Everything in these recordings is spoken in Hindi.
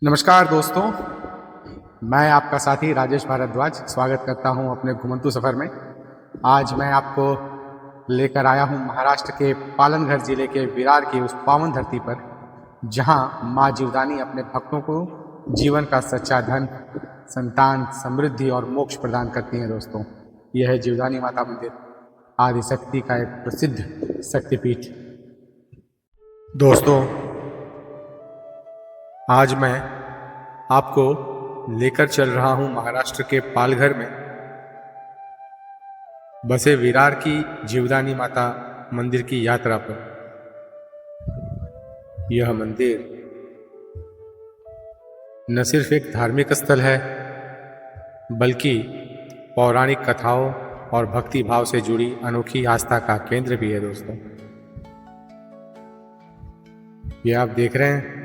नमस्कार दोस्तों, मैं आपका साथी राजेश भारद्वाज स्वागत करता हूं अपने घुमंतू सफ़र में। आज मैं आपको लेकर आया हूं महाराष्ट्र के पालनघर जिले के विरार की उस पावन धरती पर, जहां मां जीवदानी अपने भक्तों को जीवन का सच्चा धन, संतान, समृद्धि और मोक्ष प्रदान करती हैं। दोस्तों, यह है जीवदानी माता मंदिर, आदिशक्ति का एक प्रसिद्ध शक्तिपीठ। दोस्तों, आज मैं आपको लेकर चल रहा हूं महाराष्ट्र के पालघर में बसे विरार की जीवदानी माता मंदिर की यात्रा पर। यह मंदिर न सिर्फ एक धार्मिक स्थल है, बल्कि पौराणिक कथाओं और भक्ति भाव से जुड़ी अनोखी आस्था का केंद्र भी है। दोस्तों, ये आप देख रहे हैं,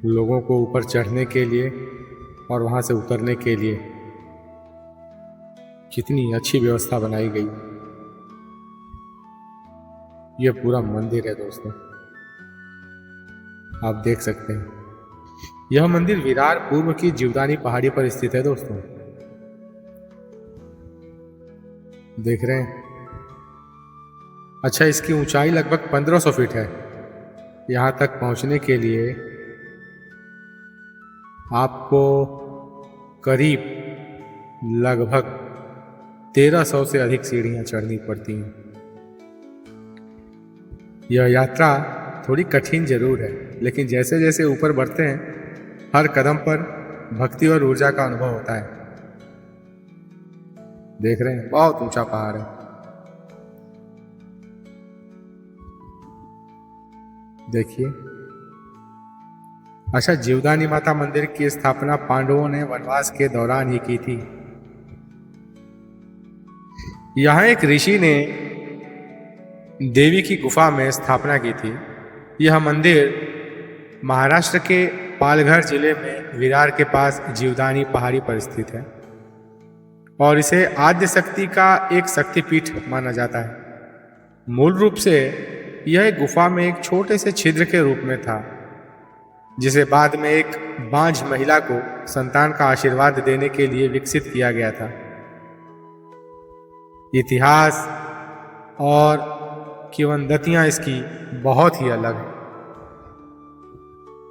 लोगों को ऊपर चढ़ने के लिए और वहां से उतरने के लिए कितनी अच्छी व्यवस्था बनाई गई। यह पूरा मंदिर है दोस्तों, आप देख सकते हैं। यह मंदिर विरार पूर्व की जीवदानी पहाड़ी पर स्थित है। दोस्तों, देख रहे हैं। अच्छा, इसकी ऊंचाई लगभग 1500 फीट है। यहां तक पहुंचने के लिए आपको करीब लगभग 1300 से अधिक सीढ़ियां चढ़नी पड़ती हैं। यह यात्रा थोड़ी कठिन जरूर है, लेकिन jैसे जैसे ऊपर बढ़ते हैं, हर कदम पर भक्ति और ऊर्जा का अनुभव होता है। देख रहे हैं, बहुत ऊंचा पहाड़ है। देखिए। अच्छा, जीवदानी माता मंदिर की स्थापना पांडवों ने वनवास के दौरान ही की थी। यहां एक ऋषि ने देवी की गुफा में स्थापना की थी। यह मंदिर महाराष्ट्र के पालघर जिले में विरार के पास जीवदानी पहाड़ी पर स्थित है और इसे आद्य शक्ति का एक शक्तिपीठ माना जाता है। मूल रूप से यह एक गुफा में एक छोटे से छिद्र के रूप में था, जिसे बाद में एक बांझ महिला को संतान का आशीर्वाद देने के लिए विकसित किया गया था। इतिहास और किंवदंतियां इसकी बहुत ही अलग हैं।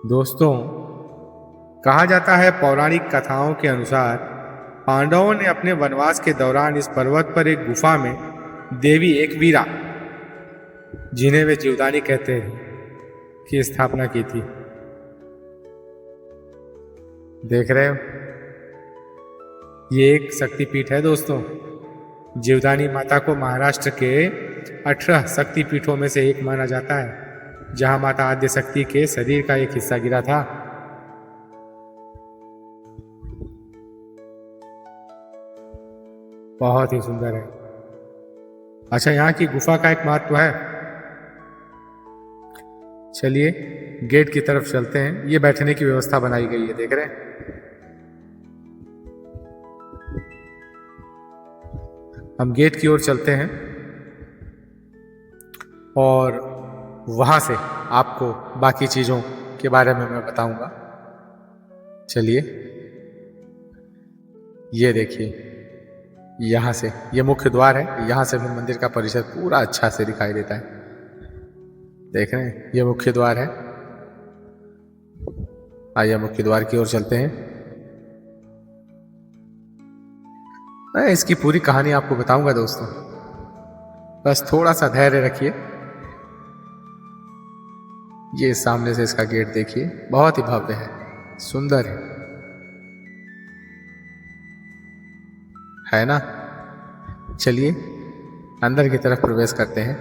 दोस्तों, कहा जाता है, पौराणिक कथाओं के अनुसार पांडवों ने अपने वनवास के दौरान इस पर्वत पर एक गुफा में देवी एकवीरा, जिन्हें वे जीवदानी कहते हैं, की स्थापना की थी। देख रहे हो, ये एक शक्तिपीठ है। दोस्तों, जीवदानी माता को महाराष्ट्र के 18 शक्तिपीठों में से एक माना जाता है, जहां माता आद्य शक्ति के शरीर का एक हिस्सा गिरा था। बहुत ही सुंदर है। अच्छा, यहाँ की गुफा का एक महत्व है। चलिए गेट की तरफ चलते हैं। ये बैठने की व्यवस्था बनाई गई है, देख रहे हैं। हम गेट की ओर चलते हैं और वहां से आपको बाकी चीजों के बारे में मैं बताऊंगा। चलिए, ये देखिए, यहां से ये मुख्य द्वार है। यहां से भी मंदिर का परिसर पूरा अच्छा से दिखाई देता है। देख रहे हैं, ये मुख्य द्वार है। आइए मुख्य द्वार की ओर चलते हैं। मैं इसकी पूरी कहानी आपको बताऊंगा दोस्तों, बस थोड़ा सा धैर्य रखिए। ये सामने से इसका गेट देखिए, बहुत ही भव्य है, सुंदर है ना। चलिए अंदर की तरफ प्रवेश करते हैं।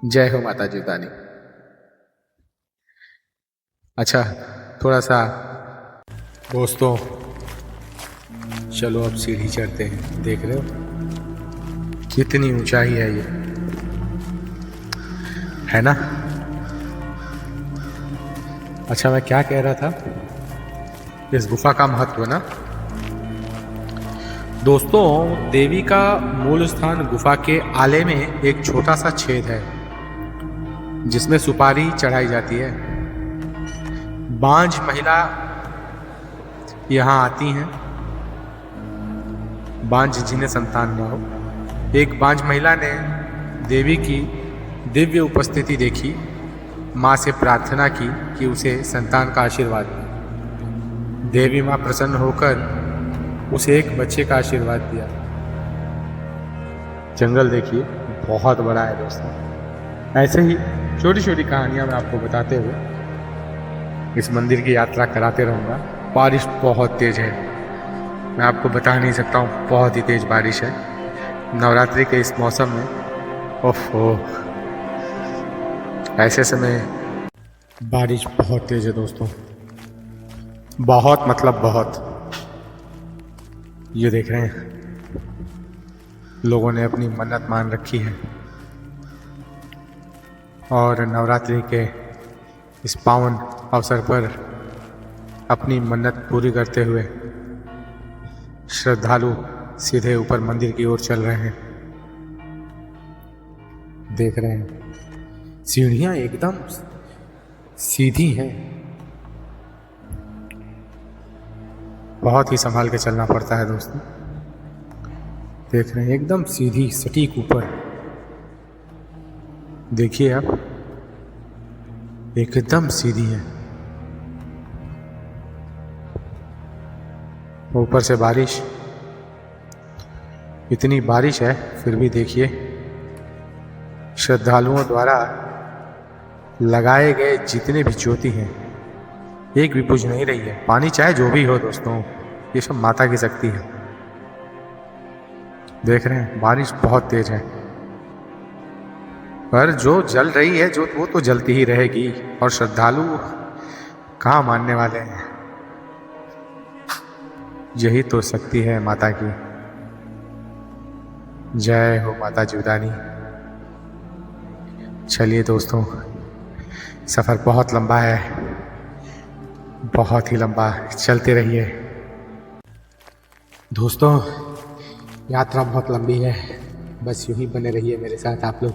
जय हो माता जीवदानी। अच्छा, थोड़ा सा दोस्तों, चलो अब सीढ़ी चढ़ते हैं। देख रहे हो कितनी ऊंचाई है, ये है ना। अच्छा, मैं क्या कह रहा था, इस गुफा का महत्व ना दोस्तों, देवी का मूल स्थान गुफा के आले में एक छोटा सा छेद है, जिसमें सुपारी चढ़ाई जाती है। बांझ महिला यहाँ आती हैं, बांझ जिन्हें संतान न हो। एक बांझ महिला ने देवी की दिव्य उपस्थिति देखी, माँ से प्रार्थना की कि उसे संतान का आशीर्वाद दे। देवी माँ प्रसन्न होकर उसे एक बच्चे का आशीर्वाद दिया। जंगल देखिए बहुत बड़ा है दोस्तों। ऐसे ही छोटी छोटी कहानियाँ मैं आपको बताते हुए इस मंदिर की यात्रा कराते रहूँगा। बारिश बहुत तेज़ है, मैं आपको बता नहीं सकता हूँ, बहुत ही तेज़ बारिश है नवरात्रि के इस मौसम में। ओफो, ऐसे समय बारिश बहुत तेज़ है दोस्तों, बहुत मतलब बहुत। ये देख रहे हैं, लोगों ने अपनी मन्नत मान रखी है और नवरात्रि के इस पावन अवसर पर अपनी मन्नत पूरी करते हुए श्रद्धालु सीधे ऊपर मंदिर की ओर चल रहे हैं। देख रहे हैं सीढ़ियां एकदम सीधी हैं, बहुत ही संभाल के चलना पड़ता है दोस्तों। देख रहे हैं एकदम सीधी सटीक ऊपर, देखिए आप, एकदम सीधी है। ऊपर से बारिश, इतनी बारिश है फिर भी देखिए श्रद्धालुओं द्वारा लगाए गए जितने भी ज्योति हैं एक भी बुझ नहीं रही है। पानी चाहे जो भी हो दोस्तों, ये सब माता की शक्ति है। देख रहे हैं बारिश बहुत तेज है, पर जो जल रही है जो वो तो जलती ही रहेगी और श्रद्धालु कहाँ मानने वाले हैं। यही तो शक्ति है माता की। जय हो माता जीवदानी। चलिए दोस्तों, सफ़र बहुत लंबा है, बहुत ही लंबा, चलते रहिए दोस्तों। यात्रा बहुत लंबी है, बस यूं ही बने रहिए मेरे साथ आप लोग।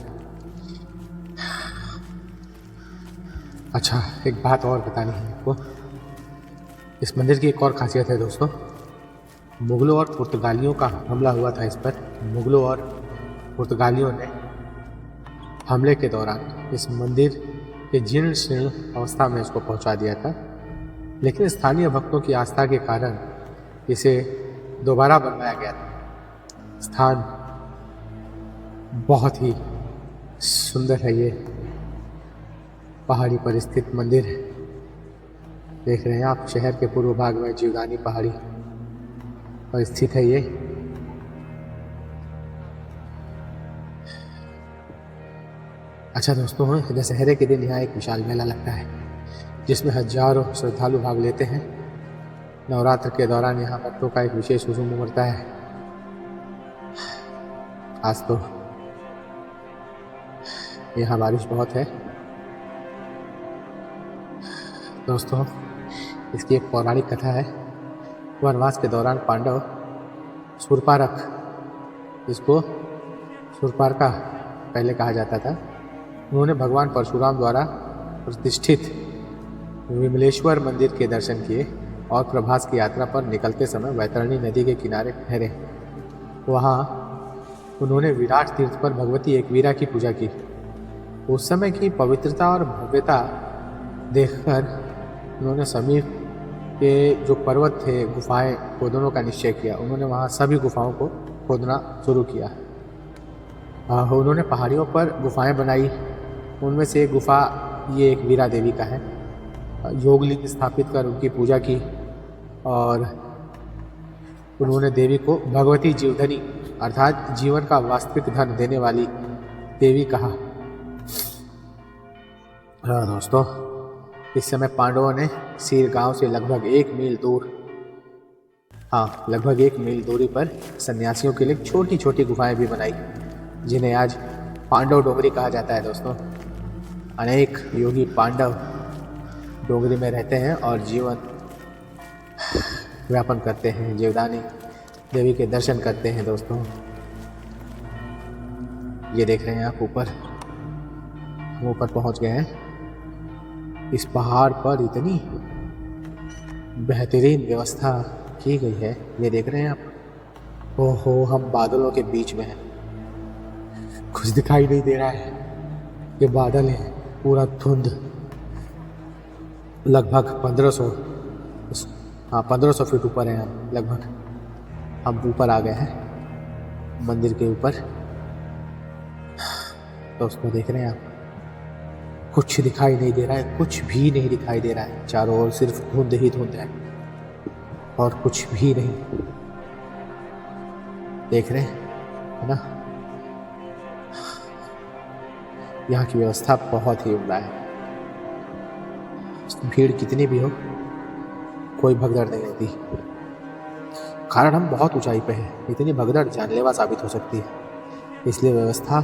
अच्छा, एक बात और बतानी है आपको। इस मंदिर की एक और खासियत है दोस्तों, मुगलों और पुर्तगालियों का हमला हुआ था इस पर। मुगलों और पुर्तगालियों ने हमले के दौरान इस मंदिर के जीर्ण शीर्ण अवस्था में इसको पहुंचा दिया था, लेकिन स्थानीय भक्तों की आस्था के कारण इसे दोबारा बनवाया गया था। स्थान बहुत ही सुंदर है, ये पहाड़ी पर स्थित मंदिर है। देख रहे हैं आप, शहर के पूर्व भाग में जीवदानी पहाड़ी पर स्थित है ये। अच्छा दोस्तों, दशहरे के दिन यहाँ एक विशाल मेला लगता है जिसमें हजारों श्रद्धालु भाग लेते हैं। नवरात्र के दौरान यहाँ भक्तों का एक विशेष हुजूम उमड़ता है। आज तो यहाँ बारिश बहुत है दोस्तों। इसकी एक पौराणिक कथा है। वनवास के दौरान पांडव शूर्पणख, इसको शूर्पणखा पहले कहा जाता था, उन्होंने भगवान परशुराम द्वारा प्रतिष्ठित विमलेश्वर मंदिर के दर्शन किए और प्रभास की यात्रा पर निकलते समय वैतरणी नदी के किनारे ठहरे। वहाँ उन्होंने विराट तीर्थ पर भगवती एकवीरा की पूजा की। उस समय की पवित्रता और भव्यता देखकर उन्होंने समीप के जो पर्वत थे, गुफाएं खोदने का निश्चय किया। उन्होंने वहाँ सभी गुफाओं को खोदना शुरू किया। उन्होंने पहाड़ियों पर गुफाएं बनाई। उनमें से एक गुफा ये एक वीरा देवी का है। योगलिंग स्थापित कर उनकी पूजा की और उन्होंने देवी को भगवती जीवधनी अर्थात जीवन का वास्तविक धन देने वाली देवी कहा। दोस्तों, इस समय पांडवों ने सीर गांव से लगभग 1 मील दूर, लगभग 1 मील दूरी पर सन्यासियों के लिए छोटी छोटी गुफाएं भी बनाई, जिन्हें आज पांडव डोंगरी कहा जाता है दोस्तों। अनेक योगी पांडव डोंगरी में रहते हैं और जीवन व्यापन करते हैं, जीवदानी देवी के दर्शन करते हैं दोस्तों। ये देख रहे हैं आप, ऊपर हम ऊपर पहुंच गए हैं। इस पहाड़ पर इतनी बेहतरीन व्यवस्था की गई है। ये देख रहे हैं आप। ओहो, हम बादलों के बीच में हैं, कुछ दिखाई नहीं दे रहा है। ये बादल है, पूरा धुंध। लगभग 1500, हाँ 1500 फीट ऊपर हैं हम। लगभग हम ऊपर आ गए हैं, मंदिर के ऊपर। दोस्तों देख रहे हैं आप, कुछ दिखाई नहीं दे रहा है, कुछ भी नहीं दिखाई दे रहा है। चारों ओर सिर्फ धुंध ही धुंध है और कुछ भी नहीं। देख रहे हैं, है ना। यहाँ की व्यवस्था बहुत ही उम्दा है। भीड़ कितनी भी हो, कोई भगदड़ नहीं रहती। कारण हम बहुत ऊंचाई पे हैं, इतनी भगदड़ जानलेवा साबित हो सकती है। इसलिए व्यवस्था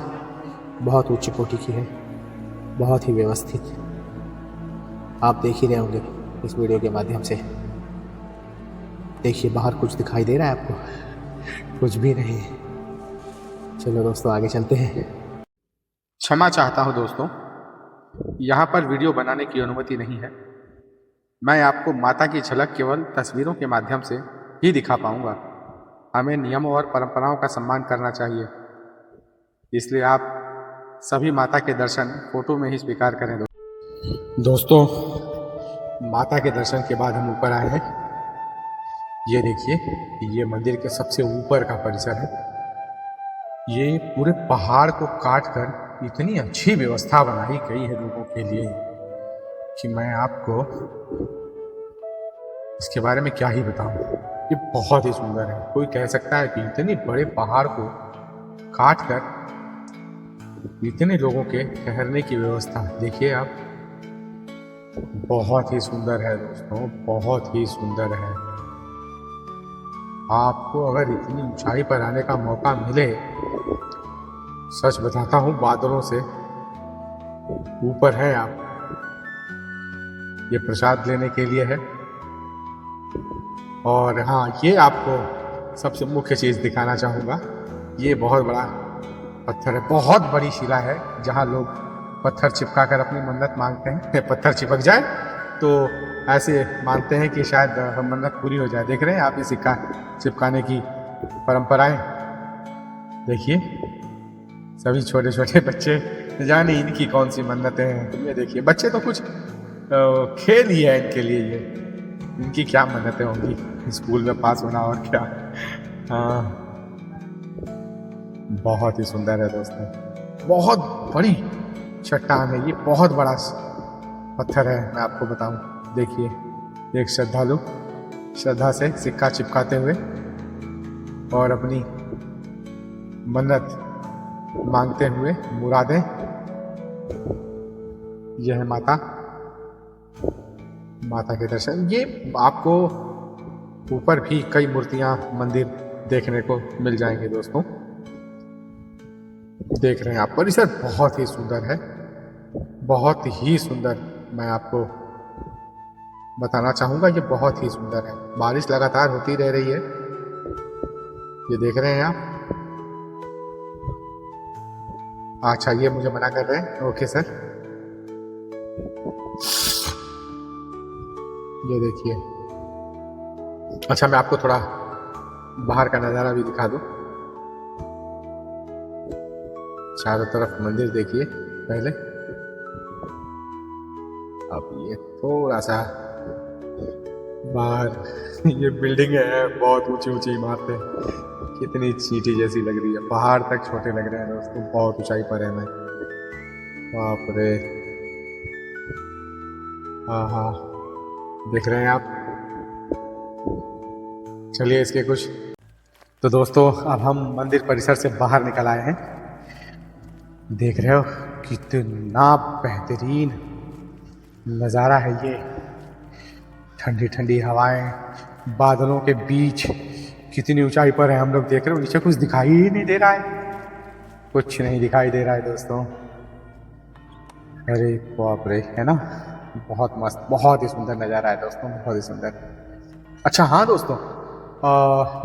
बहुत उच्च कोटि की है, बहुत ही व्यवस्थित। आप देख ही रहे होंगे इस वीडियो के माध्यम से। देखिए बाहर कुछ दिखाई दे रहा है आपको? कुछ भी नहीं। चलो दोस्तों आगे चलते हैं। क्षमा चाहता हूं दोस्तों, यहाँ पर वीडियो बनाने की अनुमति नहीं है। मैं आपको माता की झलक केवल तस्वीरों के माध्यम से ही दिखा पाऊंगा। हमें नियमों और परंपराओं का सम्मान करना चाहिए, इसलिए आप सभी माता के दर्शन फोटो में ही स्वीकार करें। दोस्तों, माता के दर्शन के बाद हम ऊपर आए हैं। ये देखिए, ये मंदिर के सबसे ऊपर का परिसर है। ये पूरे पहाड़ को काट कर इतनी अच्छी व्यवस्था बनाई गई है लोगों के लिए कि मैं आपको इसके बारे में क्या ही बताऊं। ये बहुत ही सुंदर है। कोई कह सकता है कि इतने बड़े पहाड़ को काट कर इतने लोगों के ठहरने की व्यवस्था, देखिए आप, बहुत ही सुंदर है दोस्तों, बहुत ही सुंदर है। आपको अगर इतनी ऊंचाई पर आने का मौका मिले, सच बताता हूँ, बादलों से ऊपर है आप। ये प्रसाद लेने के लिए है। और हाँ, ये आपको सबसे मुख्य चीज दिखाना चाहूँगा। ये बहुत बड़ा पत्थर है, बहुत बड़ी शिला है, जहाँ लोग पत्थर चिपका कर अपनी मन्नत मांगते हैं। पत्थर चिपक जाए तो ऐसे मानते हैं कि शायद मन्नत पूरी हो जाए। देख रहे हैं आप ये सिक्का चिपकाने की परंपराएं। देखिए सभी छोटे छोटे बच्चे, जाने इनकी कौन सी मन्नतें हैं। ये देखिए, बच्चे तो कुछ खेल ही है इनके लिए। ये इनकी क्या मन्नतें होंगी, स्कूल में पास होना और क्या। हाँ, बहुत ही सुंदर है दोस्तों। बहुत बड़ी चट्टान है ये, बहुत बड़ा पत्थर है। मैं आपको बताऊं, देखिए, एक श्रद्धालु श्रद्धा से सिक्का चिपकाते हुए और अपनी मन्नत मांगते हुए मुरादें। यह है माता के दर्शन। ये आपको ऊपर भी कई मूर्तियां, मंदिर देखने को मिल जाएंगे दोस्तों। देख रहे हैं आप, परिसर बहुत ही सुंदर है, बहुत ही सुंदर। मैं आपको बताना चाहूंगा, ये बहुत ही सुंदर है। बारिश लगातार होती रह रही है, ये देख रहे हैं आप। अच्छा, ये मुझे मना कर रहे हैं। ओके सर, ये देखिए। अच्छा, मैं आपको थोड़ा बाहर का नज़ारा भी दिखा दूं। चारों तरफ मंदिर देखिए पहले। अब ये थोड़ा सा बाहर ये बिल्डिंग है, बहुत ऊंची ऊंची इमारतें, कितनी चींटी जैसी लग रही है। पहाड़ तक छोटे लग रहे हैं दोस्तों, बहुत ऊंचाई पर है मैं। बाप रे, हाँ हाँ, देख रहे हैं आप। चलिए इसके कुछ तो दोस्तों, अब हम मंदिर परिसर से बाहर निकल आए हैं। देख रहे हो कितना बेहतरीन नज़ारा है ये। ठंडी ठंडी हवाएं, बादलों के बीच, कितनी ऊंचाई पर है हम लोग। देख रहे हो नीचे कुछ दिखाई ही नहीं दे रहा है, कुछ नहीं दिखाई दे रहा है दोस्तों। अरे बाप रे, है ना, बहुत मस्त, बहुत ही सुंदर नज़ारा है दोस्तों, बहुत ही सुंदर। अच्छा हाँ दोस्तों,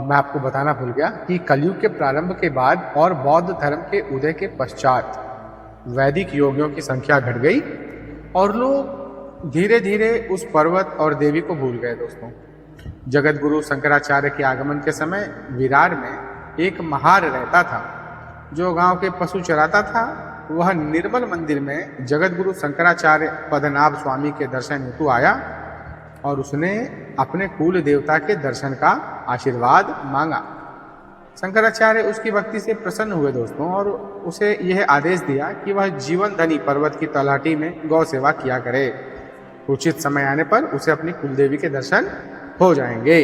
मैं आपको बताना भूल गया कि कलयुग के प्रारंभ के बाद और बौद्ध धर्म के उदय के पश्चात वैदिक योगियों की संख्या घट गई और लोग धीरे धीरे उस पर्वत और देवी को भूल गए दोस्तों। जगत गुरु शंकराचार्य के आगमन के समय विरार में एक महार रहता था जो गांव के पशु चराता था। वह निर्मल मंदिर में जगत गुरु शंकराचार्य पद्मनाभ स्वामी के दर्शन हेतु आया और उसने अपने कुल देवता के दर्शन का आशीर्वाद मांगा। शंकराचार्य उसकी भक्ति से प्रसन्न हुए दोस्तों और उसे यह आदेश दिया कि वह जीवन धनी पर्वत की तलहटी में गौ सेवा किया करे। उचित समय आने पर उसे अपनी कुलदेवी के दर्शन हो जाएंगे।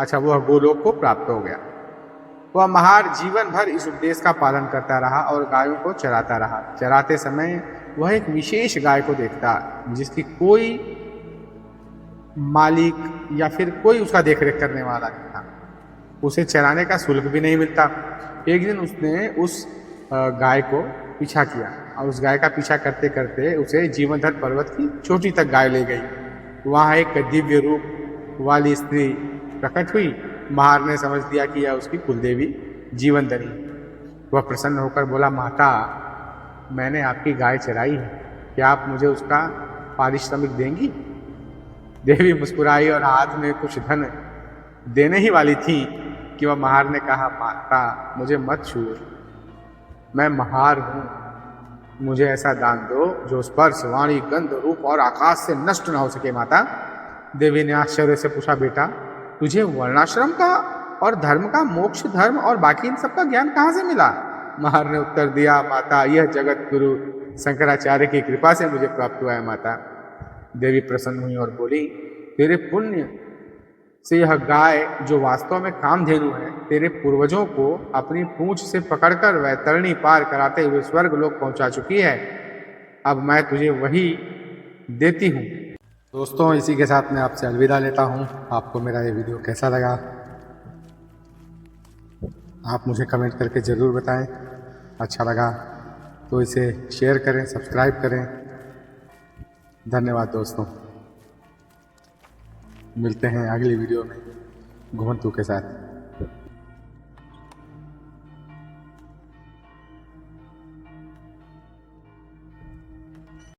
अच्छा, वह गोलोक को प्राप्त हो गया। वह महार जीवन भर इस उपदेश का पालन करता रहा और गायों को चराता रहा। चराते समय वह एक विशेष गाय को देखता जिसकी कोई मालिक या फिर कोई उसका देखरेख करने वाला नहीं था। उसे चराने का शुल्क भी नहीं मिलता। एक दिन उसने उस गाय को पीछा किया और उस गाय का पीछा करते करते उसे जीवनधर पर्वत की चोटी तक गाय ले गई। वहाँ एक दिव्य रूप वाली स्त्री प्रकट हुई। महार ने समझ दिया कि यह उसकी कुलदेवी जीवनधनी। वह प्रसन्न होकर बोला, माता, मैंने आपकी गाय चराई है, क्या आप मुझे उसका पारिश्रमिक देंगी? देवी मुस्कुराई और हाथ में कुछ धन देने ही वाली थी कि वह महार ने कहा, माता, मुझे मत छुओ, मैं महार हूँ, मुझे ऐसा दान दो जो स्पर्श, वाणी, गंध, रूप और आकाश से नष्ट न हो सके। माता, देवी ने आश्चर्य से पूछा, बेटा, तुझे वर्णाश्रम का और धर्म का, मोक्ष धर्म और बाकी इन सब का ज्ञान कहाँ से मिला? महार ने उत्तर दिया, माता, यह जगत गुरु शंकराचार्य की कृपा से मुझे प्राप्त हुआ है। माता, देवी प्रसन्न हुई और बोली, तेरे पुण्य से यह गाय जो वास्तव में कामधेनु है, तेरे पूर्वजों को अपनी पूंछ से पकड़कर वैतरणी पार कराते हुए स्वर्ग लोक पहुंचा चुकी है। अब मैं तुझे वही देती हूँ। दोस्तों, इसी के साथ मैं आपसे अलविदा लेता हूँ। आपको मेरा ये वीडियो कैसा लगा आप मुझे कमेंट करके ज़रूर बताएं। अच्छा लगा तो इसे शेयर करें, सब्सक्राइब करें। धन्यवाद दोस्तों। मिलते हैं अगली वीडियो में घुमंतू के साथ।